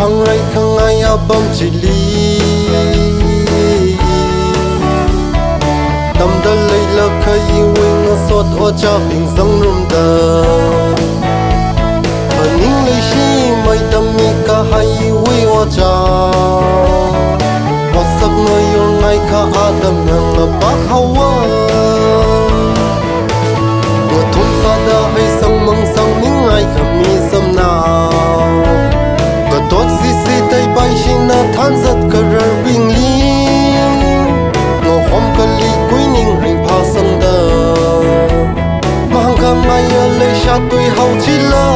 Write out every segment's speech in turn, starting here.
hăng ray khăng ai a bom chỉ li tâm đã lấy lơ khơi wing a sốt o cha bình dâng rum đờ ở những lời chi mai tâm mi cả hai wi o cha o sắc nơi yêu ngay cả Adam nang a bác Hawa o thun sa đã hay sang mang sang những ai kham mi sam nào có tốt gì tay bay chi na than giật cả rờ bình li ngô hôm cả li quý ninh hình pa sang đờ mang cả ngày lấy xa tuổi hậu chỉ lơ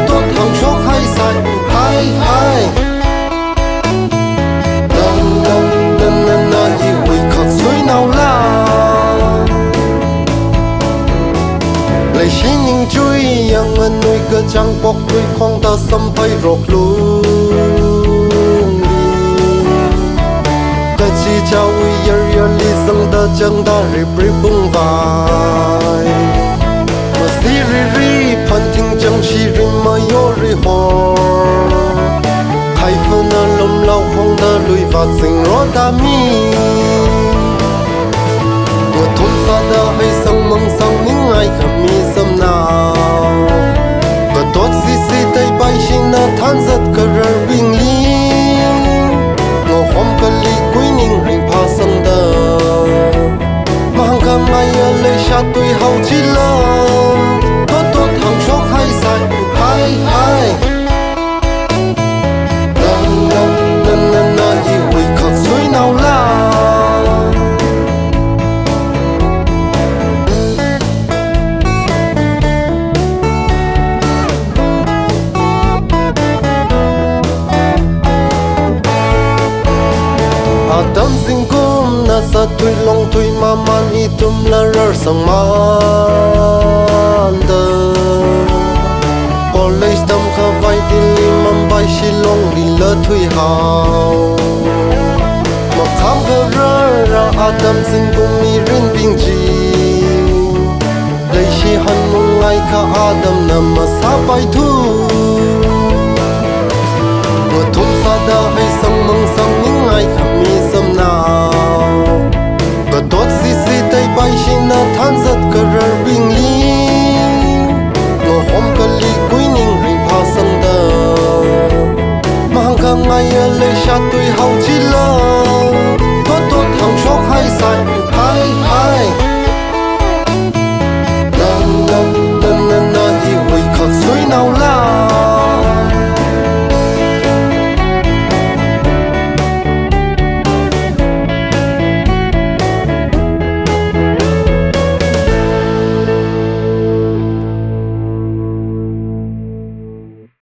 tốt hàng số hay sai hay lần ý hủy khắc suy nào la lấy xin những chui yang ngân nuôi cơ trăng bọc đuôi khoang ta xâm bay rộp luôn cơ chi trao uy yer li sang ta chẳng ta rip bung vai mà si ri pan thinh chẳng chi rim mà yo ri ho khai phân na lom lau khoang ta lùi và sinh rõ ta mi một thôn xa ta hay sang mang sang những ai kham mi sam nào có tốt gì tay bay chi na than giật cả rờ bình li ngô hôm cả li quý ninh hình pa sang đờ mang cả ngày lấy xa tuổi hậu chỉ lơ tốt hàng số hay sai hay lần ý hủy khắc suy nào la Adam sinh cung na sa thui long thui ma man hi tum la rar sang man đờ college tâm kha vai đi lim bay shi long đi lơ thui hào mà khám cơ ra Adam sinh cung mi rin bing chi lấy shi han mong ai kha Adam na ma sa bay thu một thôn xa đã hay sang mang sang những ai kham mi sam nào có tốt gì tay bay chi na than giật cả rờ bình li ngô hôm cả li quý ninh hình pa sang đờ mang cả ngày lấy xa tuổi hậu chỉ lơ tốt hàng số hay sai hay